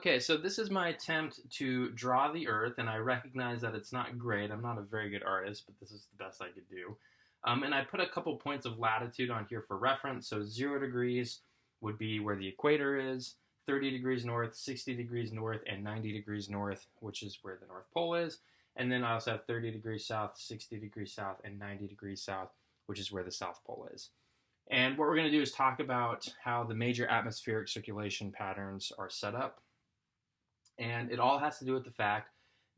Okay, so this is my attempt to draw the Earth, and I recognize that it's not great. I'm not a very good artist, but this is the best I could do. And I put a couple points of latitude on here for reference. So 0 degrees would be where the equator is, 30 degrees north, 60 degrees north, and 90 degrees north, which is where the North Pole is. And then I also have 30 degrees south, 60 degrees south, and 90 degrees south, which is where the South Pole is. And what we're going to do is talk about how the major atmospheric circulation patterns are set up. And it all has to do with the fact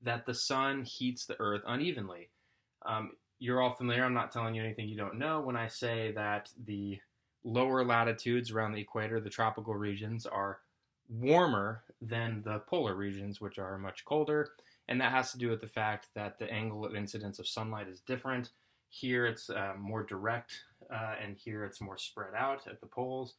that the sun heats the earth unevenly. You're all familiar, I'm not telling you anything you don't know when I say that the lower latitudes around the equator, the tropical regions, are warmer than the polar regions, which are much colder. And that has to do with the fact that the angle of incidence of sunlight is different. Here it's more direct, and here it's more spread out at the poles.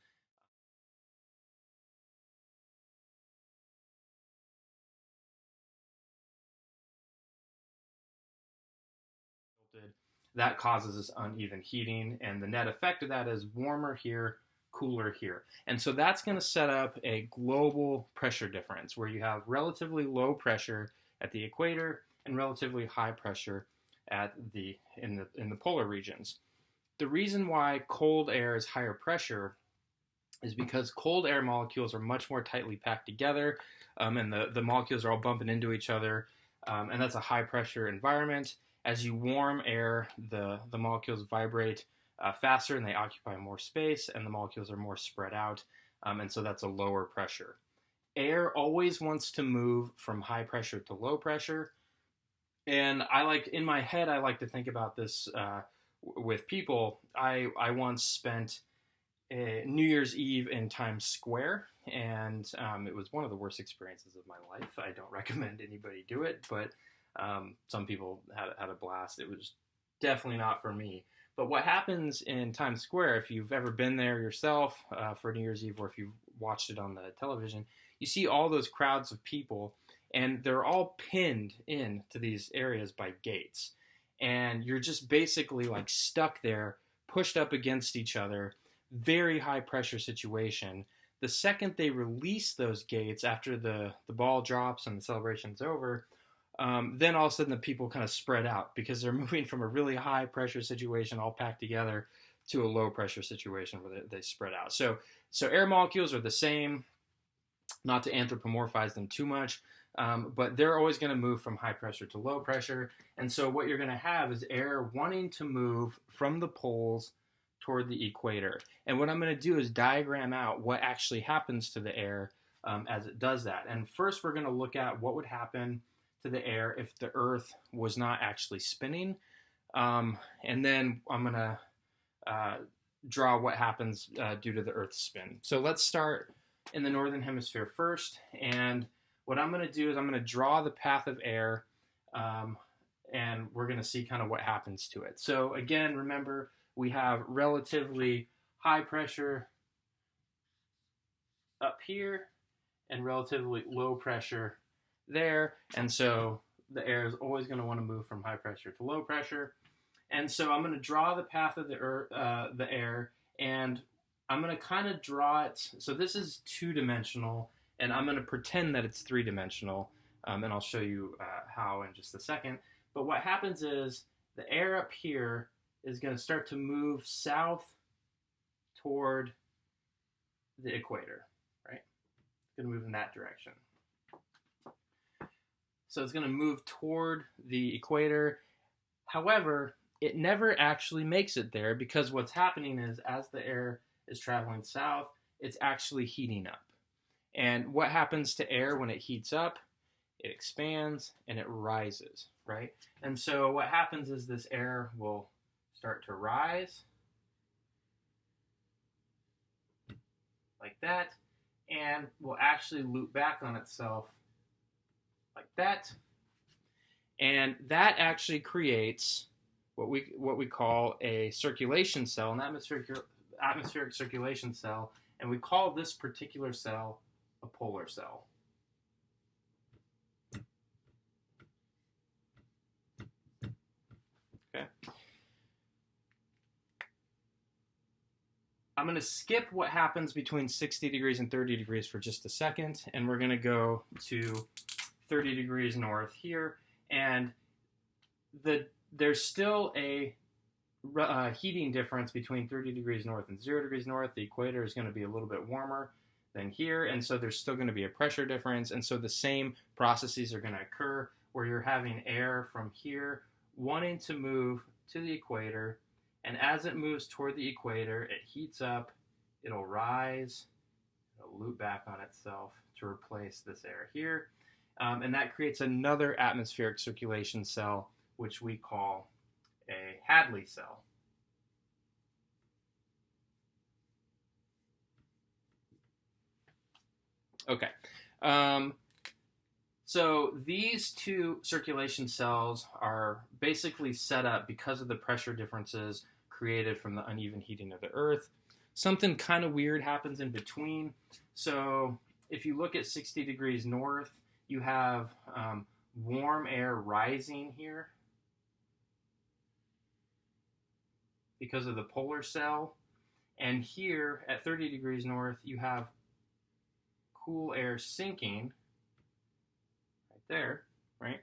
That causes this uneven heating, and the net effect of that is warmer here, cooler here. And so that's going to set up a global pressure difference where you have relatively low pressure at the equator and relatively high pressure at in the polar regions. The reason why cold air is higher pressure is because cold air molecules are much more tightly packed together, and the molecules are all bumping into each other, and that's a high pressure environment. As you warm air, the molecules vibrate faster and they occupy more space, and the molecules are more spread out, and so that's a lower pressure. Air always wants to move from high pressure to low pressure, and in my head, I like to think about this with people. I once spent New Year's Eve in Times Square, and it was one of the worst experiences of my life. I don't recommend anybody do it, but some people had a blast. It was definitely not for me. But what happens in Times Square, if you've ever been there yourself for New Year's Eve, or if you've watched it on the television, you see all those crowds of people, and they're all pinned into these areas by gates. And you're just basically like stuck there, pushed up against each other, very high pressure situation. The second they release those gates after the ball drops and the celebration's over, then all of a sudden the people kind of spread out because they're moving from a really high pressure situation all packed together to a low pressure situation where they spread out. So air molecules are the same, not to anthropomorphize them too much, but they're always going to move from high pressure to low pressure. And so what you're going to have is air wanting to move from the poles toward the equator. And what I'm going to do is diagram out what actually happens to the air as it does that. And first we're going to look at what would happen to the air if the Earth was not actually spinning. And then I'm going to draw what happens due to the Earth's spin. So let's start in the northern hemisphere first. And what I'm going to do is I'm going to draw the path of air, and we're going to see kind of what happens to it. So again, remember, we have relatively high pressure up here and relatively low pressure there, and so the air is always going to want to move from high pressure to low pressure. And so I'm going to draw the path of the air, and I'm going to kind of draw it. So this is two-dimensional, and I'm going to pretend that it's three-dimensional, and I'll show you how in just a second. But what happens is the air up here is going to start to move south toward the equator, right? It's going to move in that direction. So it's going to move toward the equator. However, it never actually makes it there because what's happening is as the air is traveling south, it's actually heating up. And what happens to air when it heats up? It expands and it rises, right? And so what happens is this air will start to rise like that, and will actually loop back on itself like that, and that actually creates what we call a circulation cell, an atmospheric circulation cell, and we call this particular cell a polar cell. Okay. I'm going to skip what happens between 60 degrees and 30 degrees for just a second, and we're going to go to 30 degrees north here, and there's still a heating difference between 30 degrees north and 0 degrees north. The equator is going to be a little bit warmer than here, and so there's still going to be a pressure difference, and so the same processes are going to occur where you're having air from here wanting to move to the equator, and as it moves toward the equator, it heats up, it'll rise, it'll loop back on itself to replace this air here, and that creates another atmospheric circulation cell, which we call a Hadley cell. Okay, so these two circulation cells are basically set up because of the pressure differences created from the uneven heating of the Earth. Something kind of weird happens in between. So if you look at 60 degrees north, you have warm air rising here because of the polar cell. And here at 30 degrees north, you have cool air sinking right there, right?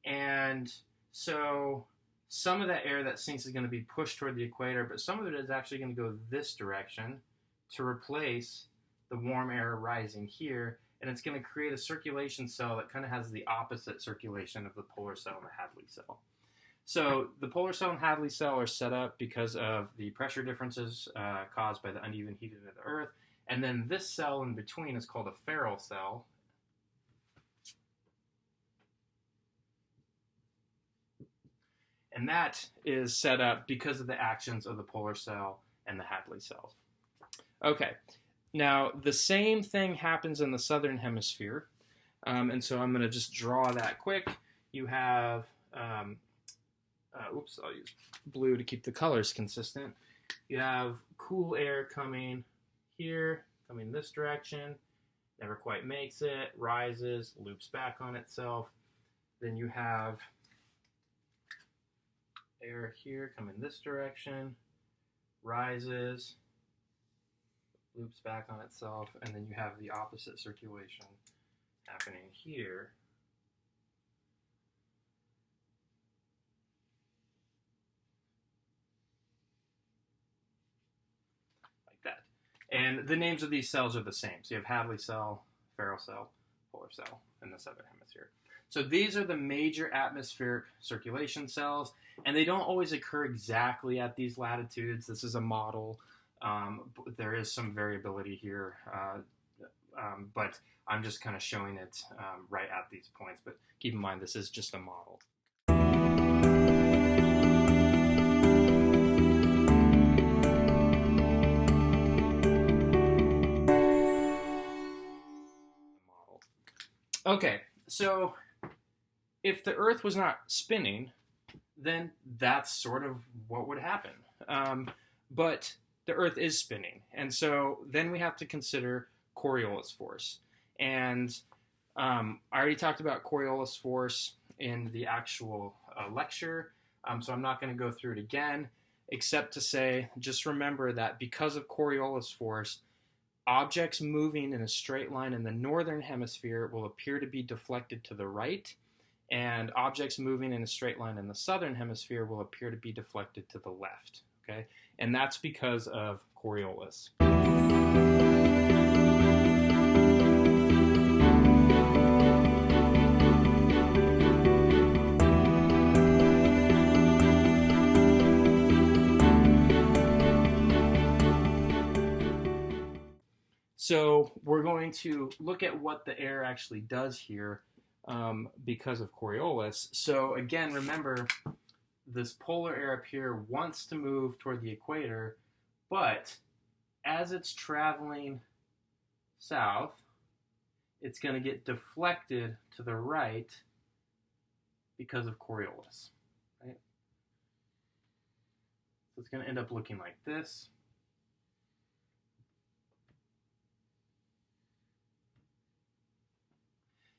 And so some of that air that sinks is going to be pushed toward the equator, but some of it is actually going to go this direction to replace the warm air rising here, and it's going to create a circulation cell that kind of has the opposite circulation of the polar cell and the Hadley cell. So the polar cell and Hadley cell are set up because of the pressure differences caused by the uneven heating of the Earth, and then this cell in between is called a Ferrel cell. And that is set up because of the actions of the polar cell and the Hadley cells. Okay, now the same thing happens in the southern hemisphere. And so I'm going to just draw that quick. You have, I'll use blue to keep the colors consistent. You have cool air coming here, coming this direction, never quite makes it, rises, loops back on itself. Then you have air here coming this direction, rises, loops back on itself, and then you have the opposite circulation happening here. Like that. And the names of these cells are the same. So you have Hadley cell, Ferrel cell, polar cell in the southern hemisphere. So these are the major atmospheric circulation cells, and they don't always occur exactly at these latitudes. This is a model. There is some variability here, but I'm just kind of showing it right at these points. But keep in mind, this is just a model. Okay, so if the Earth was not spinning, then that's sort of what would happen. But the Earth is spinning, and so then we have to consider Coriolis force. And I already talked about Coriolis force in the actual lecture, so I'm not going to go through it again, except to say, just remember that because of Coriolis force, objects moving in a straight line in the northern hemisphere will appear to be deflected to the right, and objects moving in a straight line in the southern hemisphere will appear to be deflected to the left. Okay, and that's because of Coriolis. So we're going to look at what the air actually does here because of Coriolis. So again, remember, this polar air up here wants to move toward the equator, but as it's traveling south, it's going to get deflected to the right because of Coriolis. Right? So it's going to end up looking like this.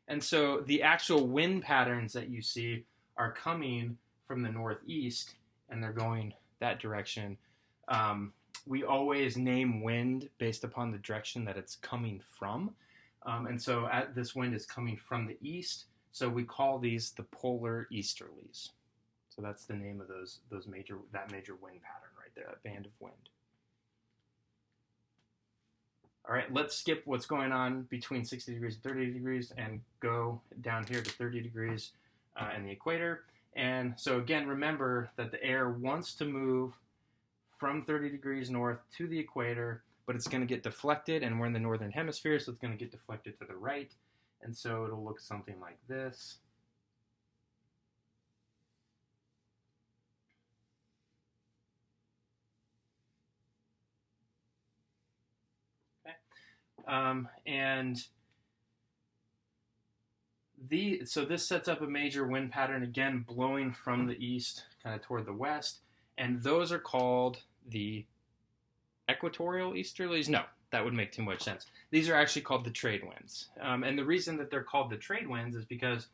And so the actual wind patterns that you see are coming from the northeast, and they're going that direction. we always name wind based upon the direction that it's coming from. And so this wind is coming from the east, so we call these the polar easterlies. So that's the name of that major wind pattern right there, that band of wind. All right, let's skip what's going on between 60 degrees and 30 degrees and go down here to 30 degrees and the equator. And so again, remember that the air wants to move from 30 degrees north to the equator, but it's going to get deflected, and we're in the northern hemisphere, so it's going to get deflected to the right. And so it'll look something like this. So this sets up a major wind pattern, again, blowing from the east kind of toward the west, and those are called the equatorial easterlies. No, that would make too much sense. These are actually called the trade winds. And the reason that they're called the trade winds is because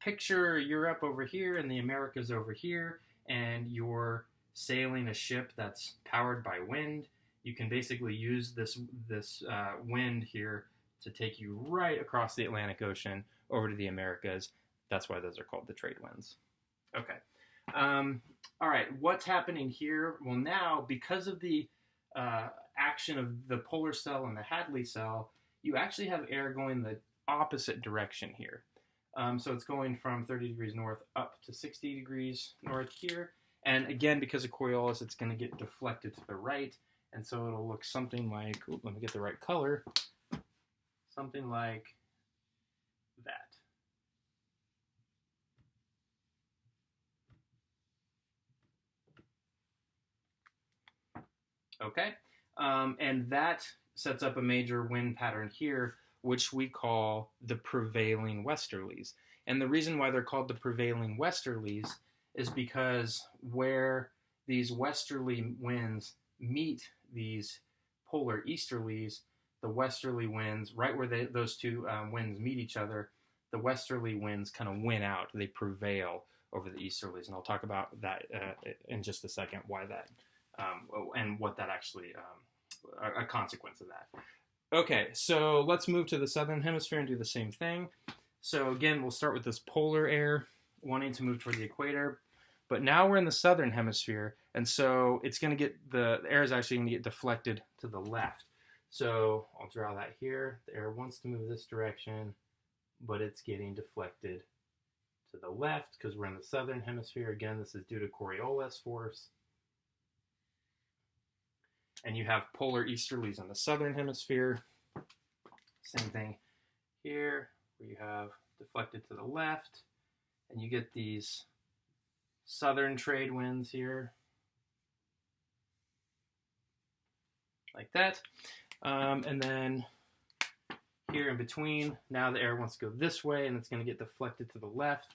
picture Europe over here and the Americas over here, and you're sailing a ship that's powered by wind. You can basically use this wind here to take you right across the Atlantic Ocean over to the Americas. That's why those are called the trade winds. Okay. All right, what's happening here? Well, now, because of the action of the polar cell and the Hadley cell, you actually have air going the opposite direction here. So it's going from 30 degrees north up to 60 degrees north here. And again, because of Coriolis, it's going to get deflected to the right. And so it'll look something like, let me get the right color, something like that. Okay, and that sets up a major wind pattern here, which we call the prevailing westerlies. And the reason why they're called the prevailing westerlies is because where these westerly winds meet these polar easterlies, the westerly winds, right where those two winds meet each other, the westerly winds kind of win out. They prevail over the easterlies. And I'll talk about that in just a second, why that, and what that actually, a consequence of that. Okay, so let's move to the southern hemisphere and do the same thing. So again, we'll start with this polar air wanting to move toward the equator. But now we're in the southern hemisphere, and so it's going to get, the air is actually going to get deflected to the left. So I'll draw that here. The air wants to move this direction, but it's getting deflected to the left because we're in the southern hemisphere. Again, this is due to Coriolis force. And you have polar easterlies in the southern hemisphere. Same thing here, where you have deflected to the left, and you get these southern trade winds here, like that. And then here in between, now the air wants to go this way, and it's going to get deflected to the left.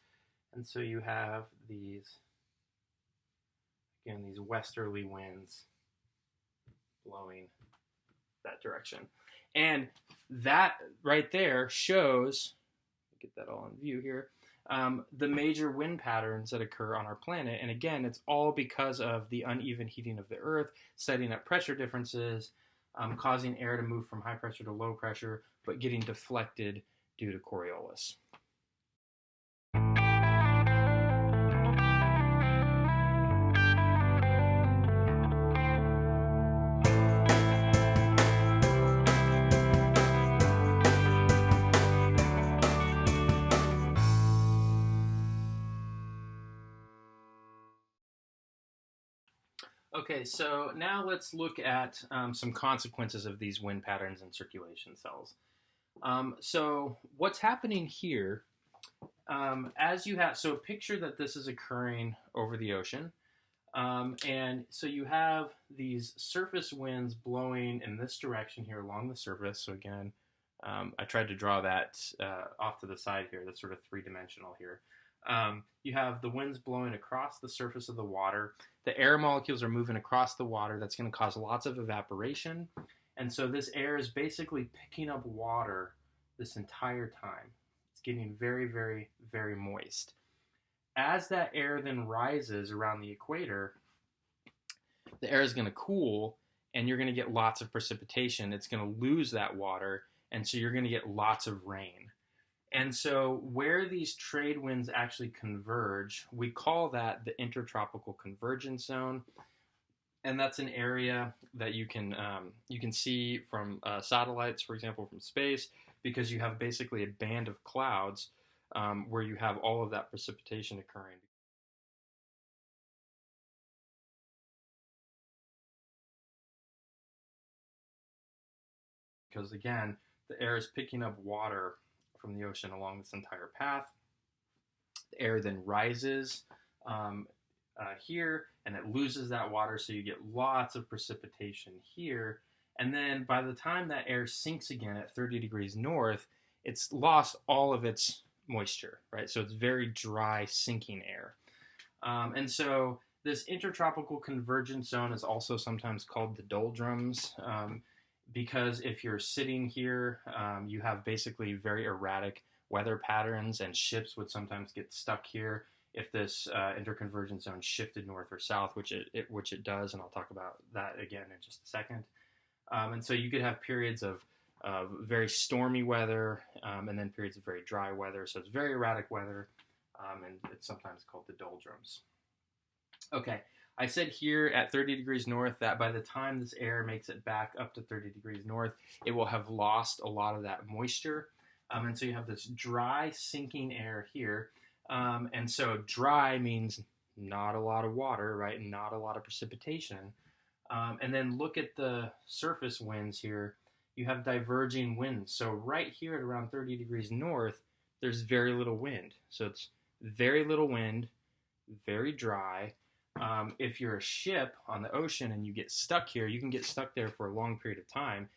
And so you have these, again, these westerly winds blowing that direction. And that right there shows, get that all in view here, the major wind patterns that occur on our planet. And again, it's all because of the uneven heating of the Earth, setting up pressure differences, causing air to move from high pressure to low pressure, but getting deflected due to Coriolis. Okay, so now let's look at some consequences of these wind patterns and circulation cells. So what's happening here, so picture that this is occurring over the ocean. And so you have these surface winds blowing in this direction here along the surface. So again, I tried to draw that off to the side here. That's sort of three-dimensional here. You have the winds blowing across the surface of the water. The air molecules are moving across the water. That's going to cause lots of evaporation. And so this air is basically picking up water this entire time. It's getting very, very, very moist. As that air then rises around the equator, the air is going to cool, and you're going to get lots of precipitation. It's going to lose that water, and so you're going to get lots of rain. And so where these trade winds actually converge, we call that the intertropical convergence zone. And that's an area that you can see from satellites, for example, from space, because you have basically a band of clouds where you have all of that precipitation occurring. Because again, the air is picking up water from the ocean along this entire path. The air then rises here, and it loses that water, so you get lots of precipitation here. And then by the time that air sinks again at 30 degrees north, it's lost all of its moisture, right? So it's very dry, sinking air. And so this intertropical convergence zone is also sometimes called the doldrums, because if you're sitting here, you have basically very erratic weather patterns, and ships would sometimes get stuck here if this interconvergence zone shifted north or south, which it does, and I'll talk about that again in just a second. And so you could have periods of very stormy weather, and then periods of very dry weather. So it's very erratic weather, and it's sometimes called the doldrums. Okay, I said here at 30 degrees north that by the time this air makes it back up to 30 degrees north, it will have lost a lot of that moisture. And so you have this dry, sinking air here. And so dry means not a lot of water, right? Not a lot of precipitation. And then look at the surface winds here. You have diverging winds. So right here at around 30 degrees north, there's very little wind. So it's very little wind, very dry. If you're a ship on the ocean and you get stuck here, you can get stuck there for a long period of time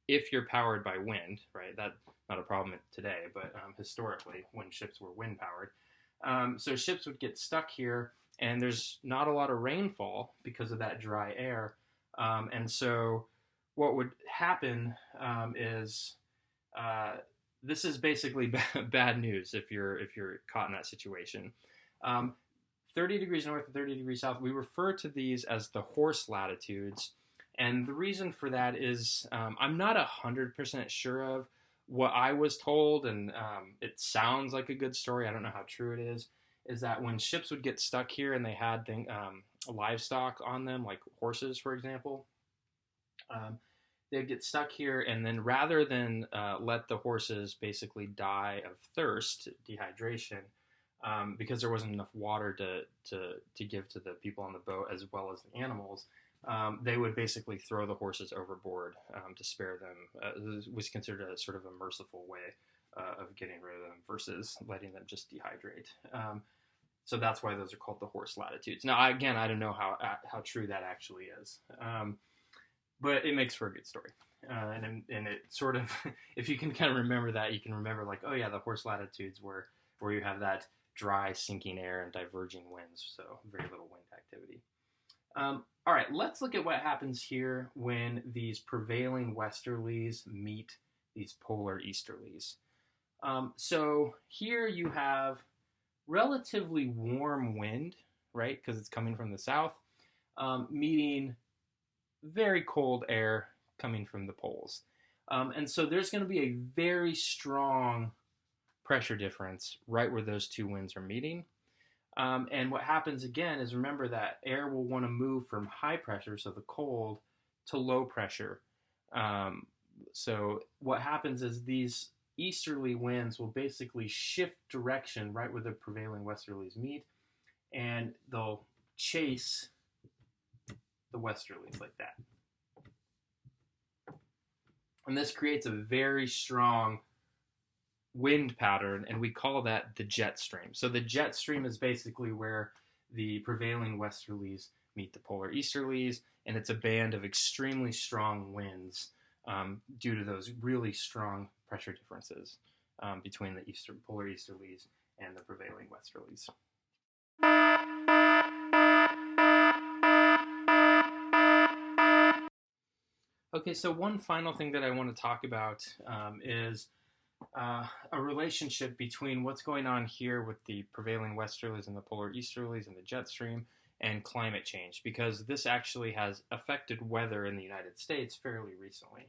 if you're powered by wind, right? That's not a problem today, but historically, when ships were wind powered. So ships would get stuck here, and there's not a lot of rainfall because of that dry air. And so what would happen is this is basically bad news if you're caught in that situation. 30 degrees north and 30 degrees south, we refer to these as the horse latitudes. And the reason for that is I'm not 100% sure of what I was told, and it sounds like a good story. I don't know how true it is that when ships would get stuck here and they had livestock on them, like horses, for example, they'd get stuck here, and then rather than let the horses basically die of thirst, dehydration, because there wasn't enough water to give to the people on the boat as well as the animals, they would basically throw the horses overboard to spare them. It was considered a sort of a merciful way of getting rid of them versus letting them just dehydrate. So that's why those are called the horse latitudes. Now, again, I don't know how true that actually is, but it makes for a good story. And it sort of, if you can kind of remember that, you can remember like, oh yeah, the horse latitudes where you have that dry, sinking air and diverging winds, so very little wind activity. All right, let's look at what happens here when these prevailing westerlies meet these polar easterlies. So here you have relatively warm wind, right, because it's coming from the south, meeting very cold air coming from the poles. And so there's going to be a very strong pressure difference right where those two winds are meeting. And what happens again is, remember that air will want to move from high pressure, so the cold, to low pressure. So what happens is these easterly winds will basically shift direction right where the prevailing westerlies meet, and they'll chase the westerlies like that. And this creates a very strong wind pattern, and we call that the jet stream. So the jet stream is basically where the prevailing westerlies meet the polar easterlies, and it's a band of extremely strong winds due to those really strong pressure differences between the polar easterlies and the prevailing westerlies. Okay, so one final thing that I want to talk about is a relationship between what's going on here with the prevailing westerlies and the polar easterlies and the jet stream, and climate change, because this actually has affected weather in the United States fairly recently.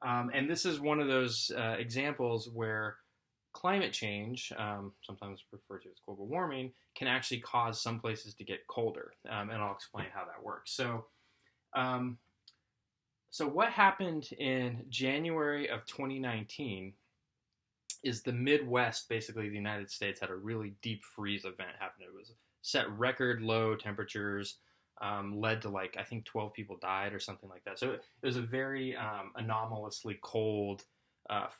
And this is one of those examples where climate change, sometimes referred to as global warming, can actually cause some places to get colder. And I'll explain how that works. So what happened in January of 2019 is the Midwest, basically the United States, had a really deep freeze event happen. It was set record low temperatures, led to I think 12 people died or something like that. So it was a very anomalously cold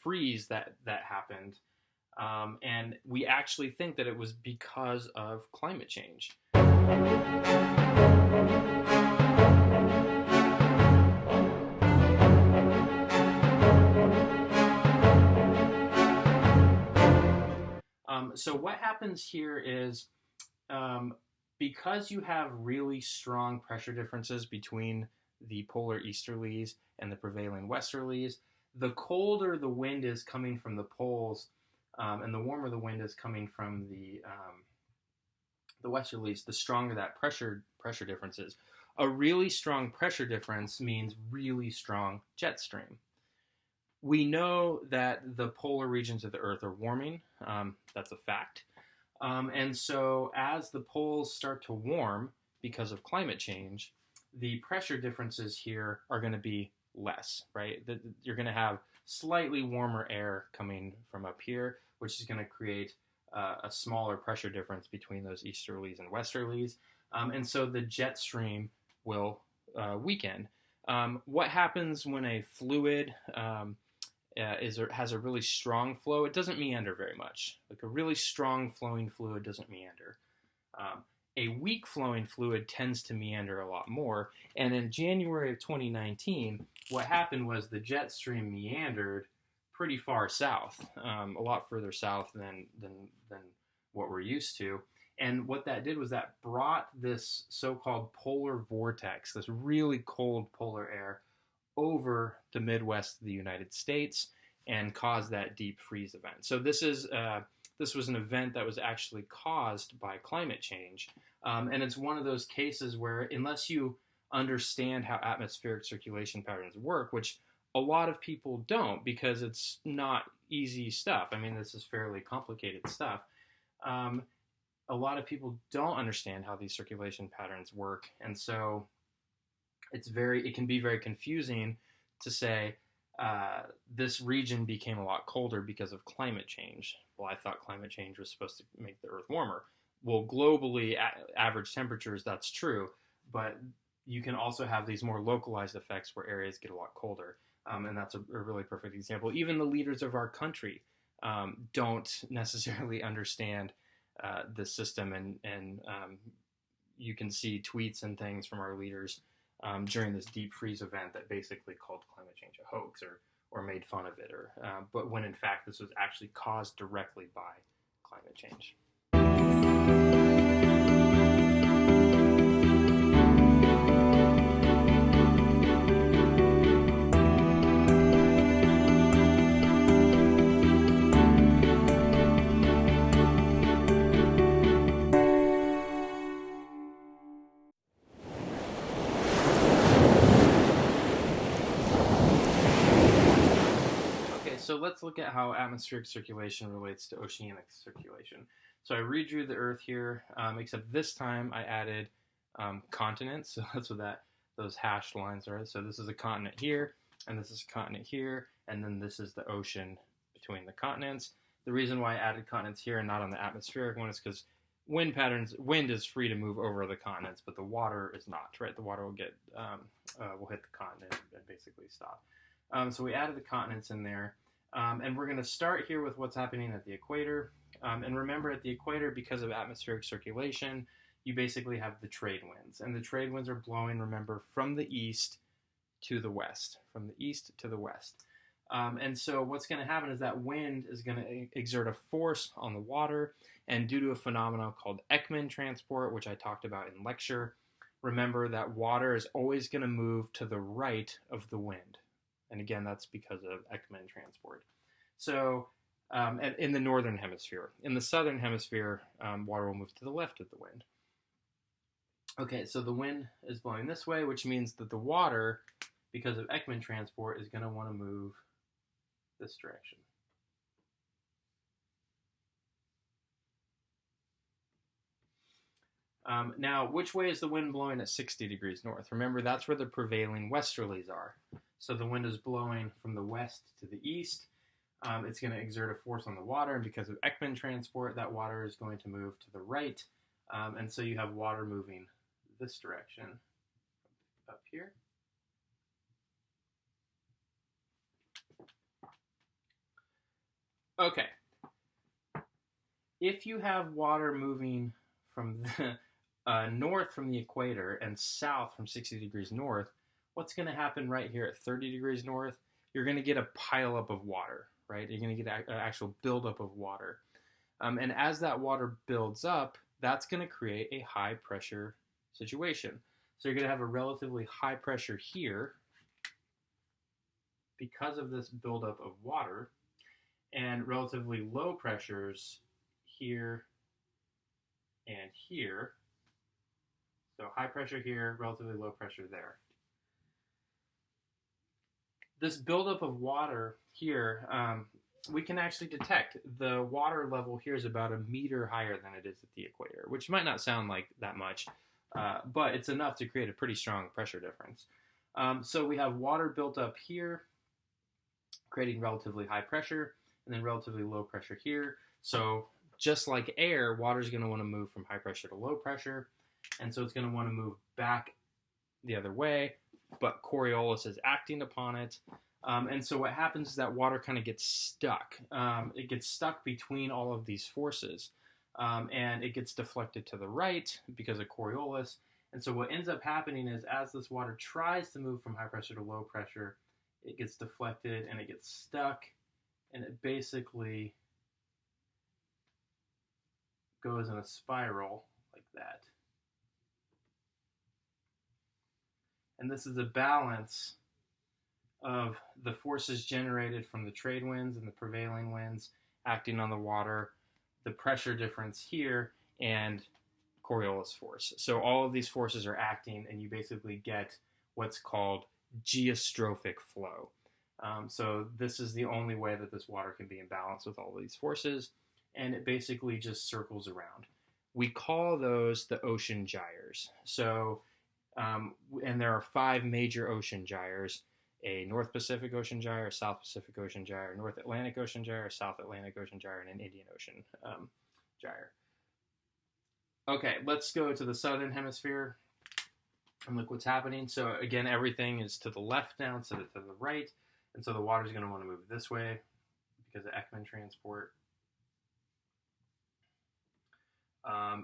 freeze that happened. And we actually think that it was because of climate change. So what happens here is because you have really strong pressure differences between the polar easterlies and the prevailing westerlies, the colder the wind is coming from the poles and the warmer the wind is coming from the westerlies, the stronger that pressure difference is. A really strong pressure difference means really strong jet stream. We know that the polar regions of the Earth are warming. That's a fact. And so as the poles start to warm because of climate change, the pressure differences here are going to be less, right? You're going to have slightly warmer air coming from up here, which is going to create a smaller pressure difference between those easterlies and westerlies. And so the jet stream will weaken. What happens when a fluid has a really strong flow? It doesn't meander very much. Like a really strong flowing fluid doesn't meander. A weak flowing fluid tends to meander a lot more. And in January of 2019, what happened was the jet stream meandered pretty far south, a lot further south than what we're used to. And what that did was that brought this so-called polar vortex, this really cold polar air, over the Midwest of the United States and caused that deep freeze event. So this was an event that was actually caused by climate change. And it's one of those cases where unless you understand how atmospheric circulation patterns work, which a lot of people don't because it's not easy stuff. I mean, this is fairly complicated stuff. A lot of people don't understand how these circulation patterns work. And so it can be very confusing to say this region became a lot colder because of climate change. Well, I thought climate change was supposed to make the Earth warmer. Well, globally, average temperatures, that's true, but you can also have these more localized effects where areas get a lot colder, and that's a really perfect example. Even the leaders of our country don't necessarily understand the system, and you can see tweets and things from our leaders during this deep freeze event that basically called climate change a hoax or made fun of it, but when in fact this was actually caused directly by climate change. So let's look at how atmospheric circulation relates to oceanic circulation. So I redrew the Earth here, except this time I added continents. So that's what those hashed lines are. So this is a continent here, and this is a continent here, and then this is the ocean between the continents. The reason why I added continents here and not on the atmospheric one is because wind is free to move over the continents, but the water is not, right? The water will hit the continent and basically stop. So we added the continents in there. And we're going to start here with what's happening at the equator. And remember, at the equator, because of atmospheric circulation, you basically have the trade winds. And the trade winds are blowing, remember, from the east to the west. From the east to the west. And so what's going to happen is that wind is going to exert a force on the water. And due to a phenomenon called Ekman transport, which I talked about in lecture, remember that water is always going to move to the right of the wind. And again, that's because of Ekman transport. So in the northern hemisphere. In the southern hemisphere, water will move to the left of the wind. Okay, so the wind is blowing this way, which means that the water, because of Ekman transport, is going to want to move this direction. Now, which way is the wind blowing at 60 degrees north? Remember, that's where the prevailing westerlies are. So the wind is blowing from the west to the east. It's going to exert a force on the water, and because of Ekman transport, that water is going to move to the right. And so you have water moving this direction up here. Okay. If you have water moving from the north from the equator and south from 60 degrees north, what's going to happen right here at 30 degrees north? You're going to get a pileup of water, right? You're going to get an actual buildup of water. And as that water builds up, that's going to create a high pressure situation. So you're going to have a relatively high pressure here because of this buildup of water, and relatively low pressures here and here. So high pressure here, relatively low pressure there. This buildup of water here, we can actually detect. The water level here is about a meter higher than it is at the equator, which might not sound like that much, but it's enough to create a pretty strong pressure difference. So we have water built up here, creating relatively high pressure, and then relatively low pressure here. So just like air, water is going to want to move from high pressure to low pressure, and so it's going to want to move back the other way, but Coriolis is acting upon it. And so what happens is that water kind of gets stuck. It gets stuck between all of these forces, and it gets deflected to the right because of Coriolis. And so what ends up happening is as this water tries to move from high pressure to low pressure, it gets deflected and it gets stuck, and it basically goes in a spiral like that. And this is a balance of the forces generated from the trade winds and the prevailing winds acting on the water, the pressure difference here, and Coriolis force. So all of these forces are acting, and you basically get what's called geostrophic flow. So this is the only way that this water can be in balance with all of these forces, and it basically just circles around. We call those the ocean gyres. So, and there are 5 major ocean gyres: a North Pacific Ocean gyre, a South Pacific Ocean gyre, a North Atlantic Ocean gyre, a South Atlantic Ocean gyre, and an Indian Ocean gyre. Okay, let's go to the southern hemisphere and look what's happening. So again, everything is to the left now instead of to the right, and so the water is going to want to move this way because of Ekman transport.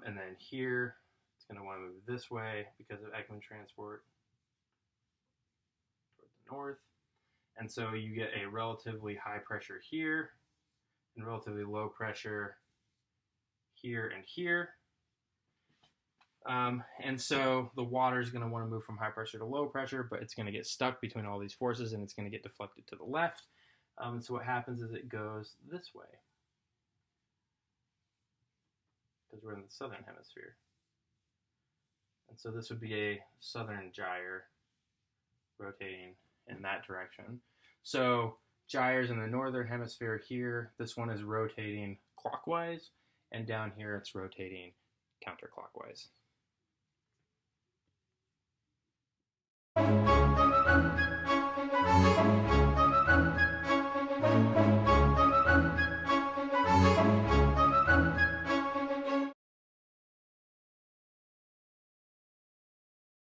And then here, it's going to want to move this way because of Ekman transport toward the north. And so you get a relatively high pressure here and relatively low pressure here and here. And so the water is going to want to move from high pressure to low pressure, but it's going to get stuck between all these forces, and it's going to get deflected to the left. And so what happens is it goes this way, because we're in the southern hemisphere. And so this would be a southern gyre rotating in that direction. So gyres in the northern hemisphere here, this one is rotating clockwise, and down here it's rotating counterclockwise.